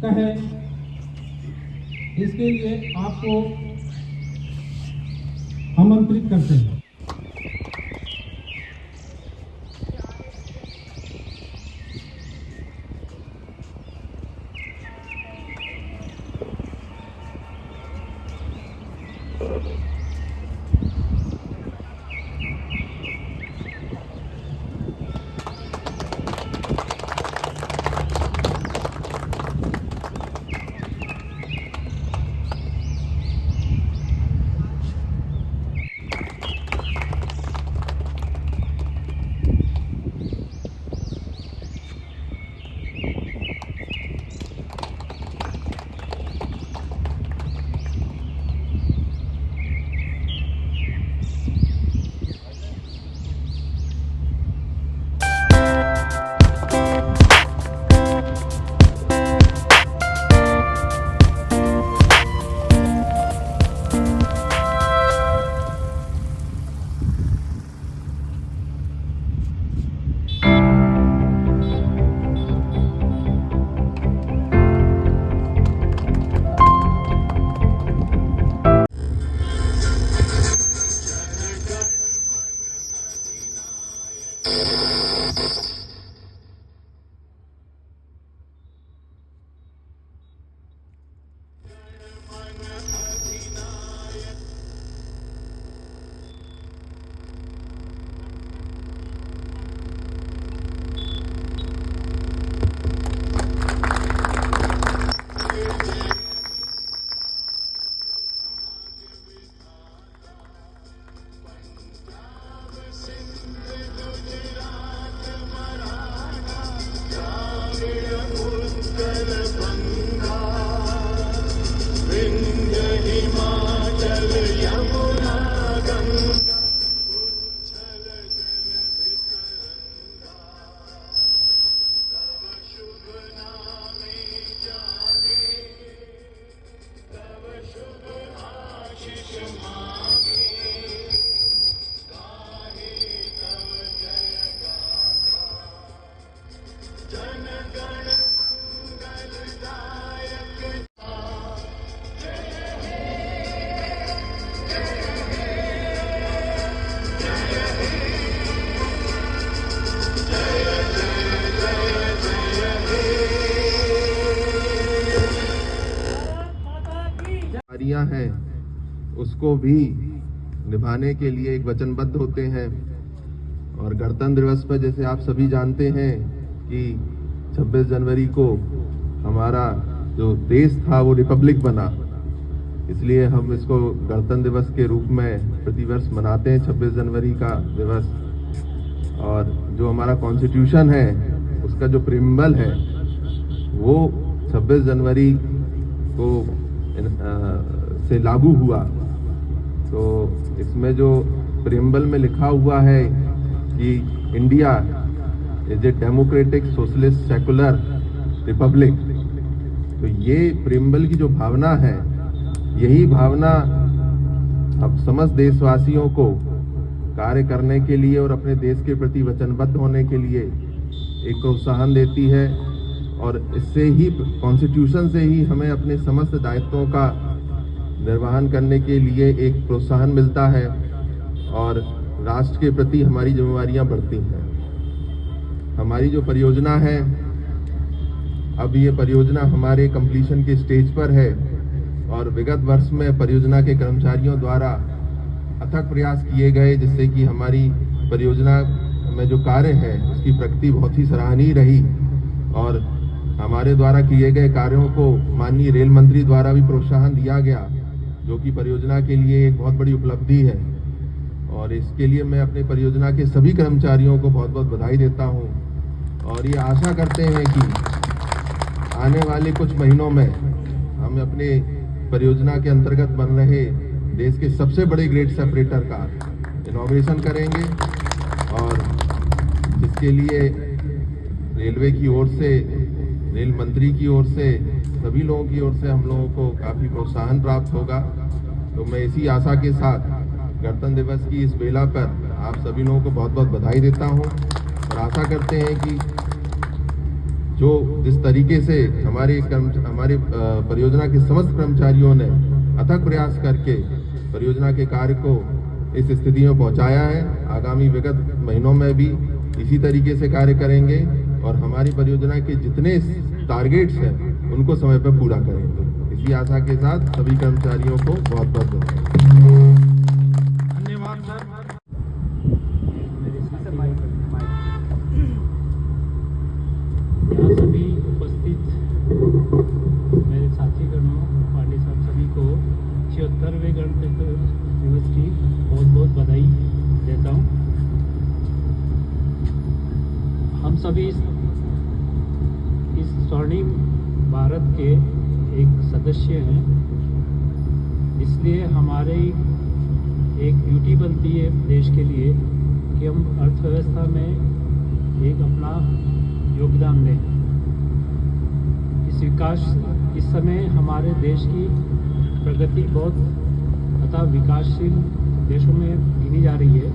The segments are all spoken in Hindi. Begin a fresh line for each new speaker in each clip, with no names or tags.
कहे, इसके लिए आपको आमंत्रित करते हैं।
हैं उसको भी निभाने के लिए एक वचनबद्ध होते हैं। और गणतंत्र दिवस पर जैसे आप सभी जानते हैं कि 26 जनवरी को हमारा जो देश था वो रिपब्लिक बना, इसलिए हम इसको गणतंत्र दिवस के रूप में प्रतिवर्ष मनाते हैं 26 जनवरी का दिवस। और जो हमारा कॉन्स्टिट्यूशन है उसका जो प्रीएम्बल है वो 26 जनवरी को से लागू हुआ। तो इसमें जो प्रीएम्बल में लिखा हुआ है कि India is a democratic socialist secular Republic, तो ये प्रीएम्बल की जो भावना है, यही भावना अब समस्त देशवासियों को कार्य करने के लिए और अपने देश के प्रति वचनबद्ध होने के लिए एक प्रोत्साहन देती है। और इससे ही कॉन्स्टिट्यूशन से ही हमें अपने समस्त दायित्वों का निर्वहन करने के लिए एक प्रोत्साहन मिलता है और राष्ट्र के प्रति हमारी जिम्मेवारियां बढ़ती हैं। हमारी जो परियोजना है, अब ये परियोजना हमारे कंप्लीशन के स्टेज पर है और विगत वर्ष में परियोजना के कर्मचारियों द्वारा अथक प्रयास किए गए, जिससे कि हमारी परियोजना में जो कार्य है उसकी प्रगति बहुत ही सराहनीय रही। और हमारे द्वारा किए गए कार्यों को माननीय रेल मंत्री द्वारा भी प्रोत्साहन दिया गया, जो कि परियोजना के लिए एक बहुत बड़ी उपलब्धि है। और इसके लिए मैं अपने परियोजना के सभी कर्मचारियों को बहुत बहुत बधाई देता हूं और ये आशा करते हैं कि आने वाले कुछ महीनों में हम अपने परियोजना के अंतर्गत बन रहे देश के सबसे बड़े ग्रेड सेपरेटर का इनॉग्रेशन करेंगे। और इसके लिए रेलवे की ओर से, रेल मंत्री की ओर से, सभी लोगों की ओर से हम लोगों को काफ़ी प्रोत्साहन प्राप्त होगा। तो मैं इसी आशा के साथ गणतंत्र दिवस की इस बेला पर आप सभी लोगों को बहुत बहुत बधाई देता हूं और आशा करते हैं कि जो जिस तरीके से हमारे परियोजना के समस्त कर्मचारियों ने अथक प्रयास करके परियोजना के कार्य को इस स्थिति में पहुंचाया है, आगामी विगत महीनों में भी इसी तरीके से कार्य करेंगे और हमारी परियोजना के जितने टारगेट्स हैं उनको समय पर पूरा करेंगे। इसी आशा के साथ सभी कर्मचारियों को बहुत बहुत
धन्यवाद सर।
यहाँ सभी उपस्थित मेरे साथीगणों पांडे साहब सभी को 76वें गणतंत्र दिवस की बहुत बहुत बधाई देता हूँ। हम सभी इस स्वर्णिम भारत के एक सदस्य हैं, इसलिए हमारे एक ड्यूटी बनती है देश के लिए कि हम अर्थव्यवस्था में एक अपना योगदान दें। इस समय हमारे देश की प्रगति बहुत तथा विकासशील देशों में गिनी जा रही है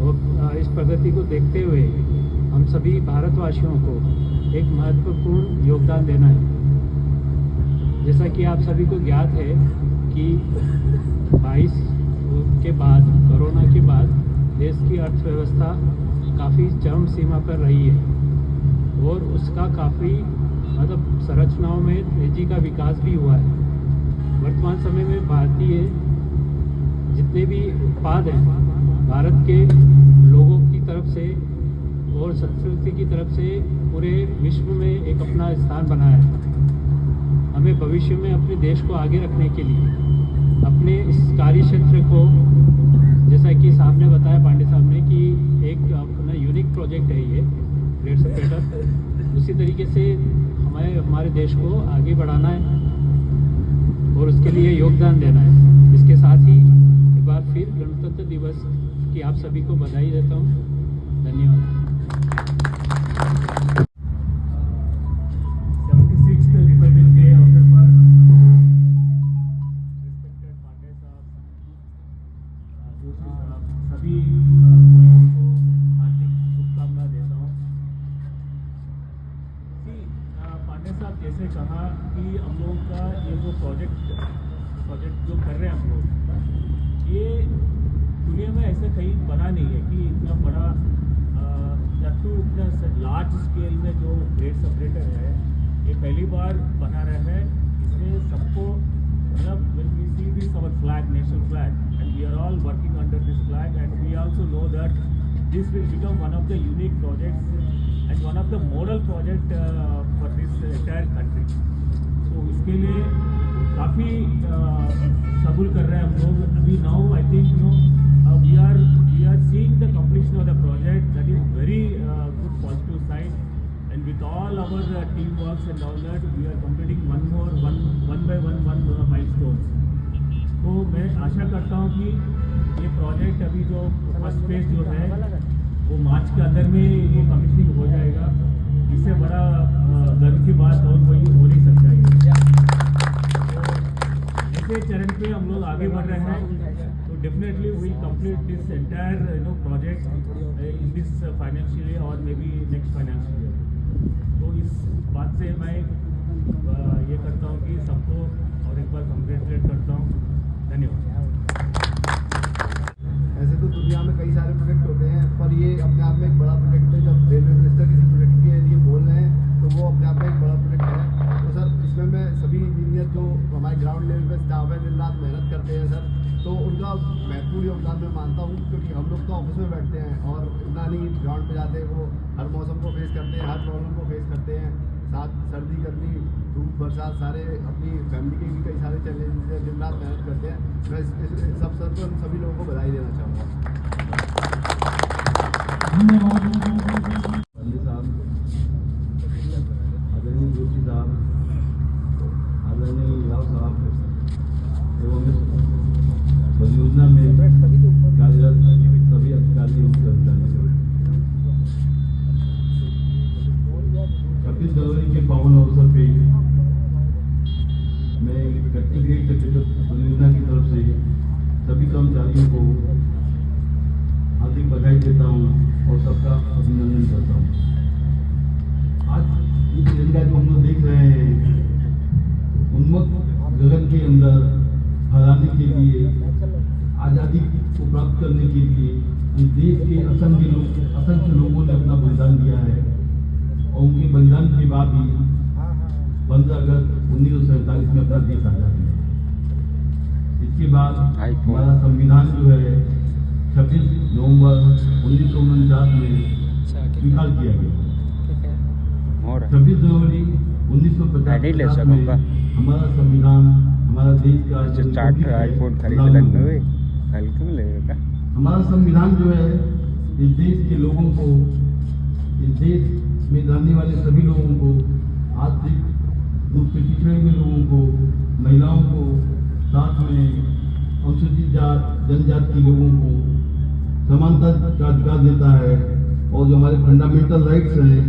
और इस प्रगति को देखते हुए हम सभी भारतवासियों को एक महत्वपूर्ण योगदान देना है। जैसा कि आप सभी को ज्ञात है कि 22 के बाद, कोरोना के बाद देश की अर्थव्यवस्था काफ़ी चरम सीमा पर रही है और उसका काफ़ी संरचनाओं में तेजी का विकास भी हुआ है। वर्तमान समय में भारतीय जितने भी उत्पाद हैं भारत के लोगों की तरफ से और संस्कृति की तरफ से पूरे विश्व में एक अपना स्थान बनाया है। हमें भविष्य में अपने देश को आगे रखने के लिए अपने इस कार्य क्षेत्र को, जैसा कि साहब ने बताया, पांडे साहब ने, कि एक अपना यूनिक प्रोजेक्ट है ये ग्रेट सेपरेटर, उसी तरीके से हमारे देश को आगे बढ़ाना है और उसके लिए योगदान देना है। इसके साथ ही एक बार फिर गणतंत्र दिवस की आप सभी को बधाई देता हूँ। धन्यवाद।
76th Republic Day अवसर पर रिस्पेक्टेड पांडे साहब, जोशी साहब, सभी पुलिस को हार्दिक शुभकामना देता हूँ। पांडे साहब जैसे कहा कि हम लोगों का ये जो प्रोजेक्ट जो कर रहे हैं हम लोग, ये दुनिया में ऐसे कहीं बना नहीं है कि इतना बड़ा इतना लार्ज स्केल में जो ग्रेट सेपरेटर है ये पहली बार बना रहा है। इसमें सबको मतलब when we see this our flag, national flag, and we are all working under this flag, and we also know that this will become one of the unique projects and one of the model project for this entire country. तो इसके लिए काफ़ी सब्र कर रहे हैं हम लोग अभी। Now I think we are seeing the completion of the project. That is very good positive sign, and with all our teamwork and all that, we are completing one by one milestones. तो मैं आशा करता हूँ कि ये प्रोजेक्ट अभी जो फर्स्ट फेज जो है वो मार्च के अंदर में ये कमिशनिंग हो जाएगा। इससे बड़ा गर्व की बात और कोई हो नहीं सकता है। तो ऐसे चरण पे हम लोग आगे बढ़ रहे हैं। Definitely we will complete this entire project in this financial year or maybe next financial year. तो इस बात से मैं ये करता हूँ कि सबको और एक बार कंग्रेचुलेट करता हूँ। धन्यवाद।
ऐसे तो दुनिया में कई सारे प्रोजेक्ट होते हैं, पर ये अपने आप में एक बड़ा प्रोजेक्ट है। जब रेलवे मिनिस्टर किसी प्रोजेक्ट के लिए बोल रहे हैं तो वो अपने आप में एक बड़ा प्रोजेक्ट है। तो सर इसमें मैं सभी इंजीनियर जो हमारे ग्राउंड लेवल पे स्टाफ है दिन रात मेहनत करते हैं सर, तो उनका महत्वपूर्ण योगदान मैं मानता हूँ, क्योंकि हम लोग तो ऑफिस में बैठते हैं और इतना नहीं ग्राउंड पे जाते हैं। वो हर मौसम को फेस करते हैं, हर प्रॉब्लम को फेस करते हैं, साथ सर्दी गर्मी धूप बरसात सारे अपनी फैमिली के भी कई सारे चैलेंजेस हैं, दिन रात मेहनत करते हैं। मैं इस अवसर पर उन सभी लोगों को बधाई देना चाहूँगा।
पांडे साहब, आदरणीय जोशी साहब, आदरणीय राव साहब एवं परियोजना में कार्यरत सभी अधिकारी एवं कर्मचारी, 26 जनवरी के पावन अवसर पे मैं ग्रेट सेपरेटर परियोजना की तरफ से सभी कर्मचारियों को हार्दिक बधाई देता हूँ और सबका अभिनंदन करता हूँ। आज इस देश के असंख्य लोगों ने अपना बलिदान दिया है और उनके बलिदान के बाद ही 15 अगस्त 1947 में अपना देश आजाद हुआ। इसके बाद हमारा संविधान जो है 26 नवंबर 1949 में स्वीकार किया गया। 26 जनवरी 1950 में हमारा संविधान हमारा देश का
आईफोन खरीद
हमारा संविधान जो है इस देश के लोगों को, इस देश में रहने वाले सभी लोगों को, आर्थिक रूप से पिछड़े हुए लोगों को, महिलाओं को, साथ में अनुसूचित जात जनजाति के लोगों को समानता का अधिकार देता है। और जो हमारे फंडामेंटल राइट्स हैं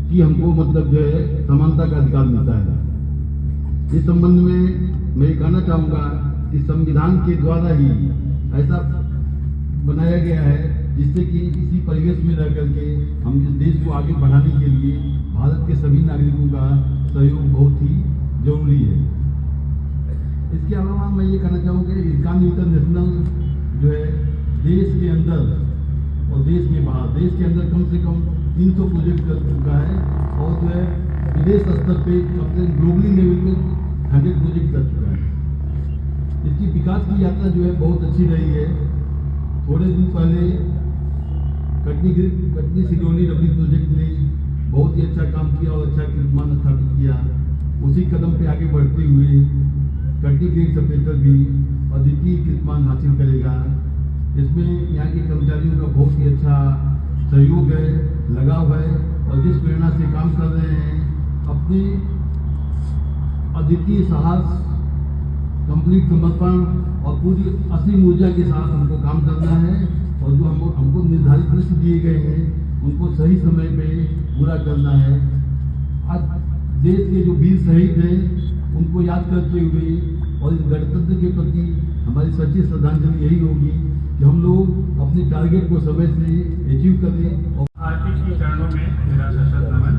कि हमको मतलब जो है समानता का अधिकार मिलता है। इस संबंध में मैं ये कहना चाहूँगा कि संविधान के द्वारा ही ऐसा बनाया गया है जिससे कि इसी परिवेश में रह करके हम इस देश को आगे बढ़ाने के लिए भारत के सभी नागरिकों का सहयोग बहुत ही जरूरी है। इसके अलावा मैं ये कहना चाहूँगा कि इस्कॉन इंटरनेशनल जो है देश के अंदर और देश के बाहर, देश के अंदर कम से कम 300 प्रोजेक्ट कर चुका है और जो है विदेश स्तर पे कम से ग्लोबली लेवल पे 100 प्रोजेक्ट कर चुका है। इसकी विकास की यात्रा जो है बहुत अच्छी रही है। थोड़े दिन पहले कटनी सिगौली रबड़ी प्रोजेक्ट ने बहुत ही अच्छा काम किया और अच्छा कीर्तिमान स्थापित किया। उसी कदम पे आगे बढ़ते हुए कटनी ग्रेड सेपरेटर भी अद्वितीय कीर्तिमान हासिल करेगा। इसमें यहाँ के कर्मचारियों का बहुत ही अच्छा सहयोग है, लगाव है और जिस प्रेरणा से काम कर रहे हैं, अपने अद्वितीय साहस, कंप्लीट समर्पण और पूरी असीम ऊर्जा के साथ हमको काम करना है और जो हमको निर्धारित लक्ष्य दिए गए हैं उनको सही समय पे पूरा करना है। आज देश के जो वीर शहीद हैं उनको याद करते हुए और इस गणतंत्र के प्रति हमारी सच्ची श्रद्धांजलि यही होगी कि हम लोग अपने टारगेट को समय से अचीव करें। और
आरती के चरणों में मेरा सशक्त नमन।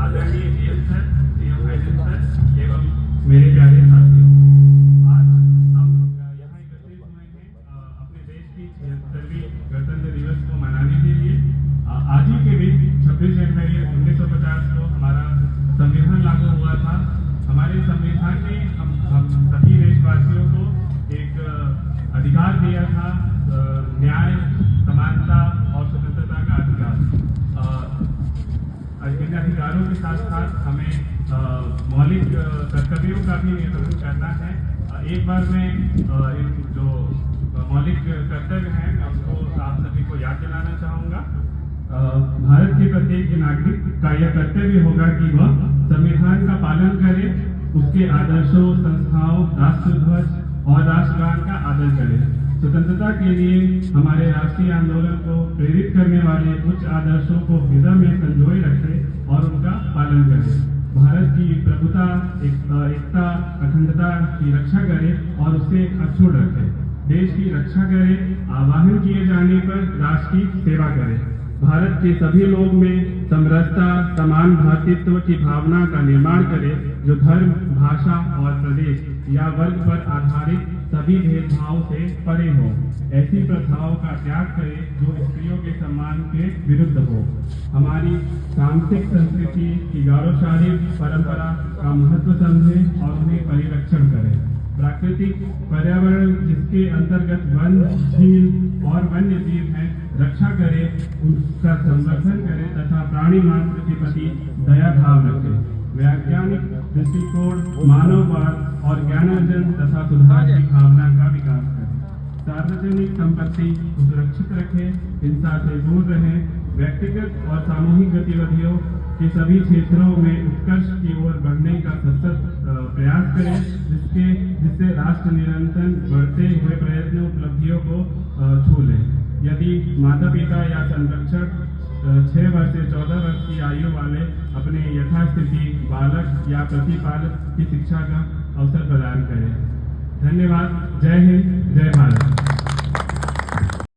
आदरणीय DM sir, DM finance sir एवं मेरे प्यारे साथियों, आज हम यहाँ एकत्रित हुए हैं अपने देश की 76वीं गणतंत्र दिवस को मनाने के लिए। आज ही के दिन 26 जनवरी 1950 को हमारा संविधान लागू हुआ था। हमारे संविधान ने हम सभी देशवासियों को एक अधिकार दिया था, न्याय, समानता और स्वतंत्रता का अधिकार। इन अधिकारों के साथ साथ हमें मौलिक कर्तव्यों का भी निर्वहन करना है। एक बार मैं इन जो मौलिक कर्तव्य हैं उसको आप सभी को याद दिलाना चाहूँगा। भारत के प्रत्येक नागरिक का यह कर्तव्य होगा कि वह संविधान का पालन करे, उसके आदर्शों, संस्थाओं, राष्ट्रध्वज और राष्ट्रगान का आदर करे। स्वतंत्रता के लिए हमारे राष्ट्रीय आंदोलन को प्रेरित करने वाले उच्च आदर्शों को हृदय में संजोए रखे और उनका पालन करे। भारत की प्रभुता, एकता, अखंडता की रक्षा करे और उसे अक्षुण्ण रखे। देश की रक्षा करे, आह्वान किए जाने पर राष्ट्र की सेवा करे। भारत के सभी लोग में समरसता, समान भातृत्व की भावना का निर्माण करे, जो धर्म, भाषा और प्रदेश या वर्ग पर आधारित सभी भेदभाव से परे हो। ऐसी प्रथाओं का त्याग करे जो स्त्रियों के सम्मान के विरुद्ध हो। हमारी सांस्कृतिक संस्कृति की गौरवशाली परंपरा का महत्व समझे और उन्हें परिरक्षण करे। प्राकृतिक पर्यावरण जिसके अंतर्गत वन, झील और वन्य जीव हैं, रक्षा करे, उसका संरक्षण करे तथा प्राणी मात्र के प्रति दया भाव रखे। वैज्ञानिक दृष्टिकोण, मानववाद और ज्ञानार्जन तथा सुधार की भावना का विकास करें। सार्वजनिक संपत्ति को सुरक्षित रखें, हिंसा से दूर रहें। व्यक्तिगत और सामूहिक गतिविधियों के सभी क्षेत्रों में उत्कर्ष की ओर बढ़ने का सतत प्रयास करें, जिससे राष्ट्र निरंतर बढ़ते हुए प्रयत्न उपलब्धियों को छू ले। यदि माता पिता या संरक्षक 6 वर्ष से 14 वर्ष की आयु वाले अपने यथास्थिति बालक या प्रतिपालक की शिक्षा का अवसर प्रदान करें। धन्यवाद। जय हिंद, जय भारत।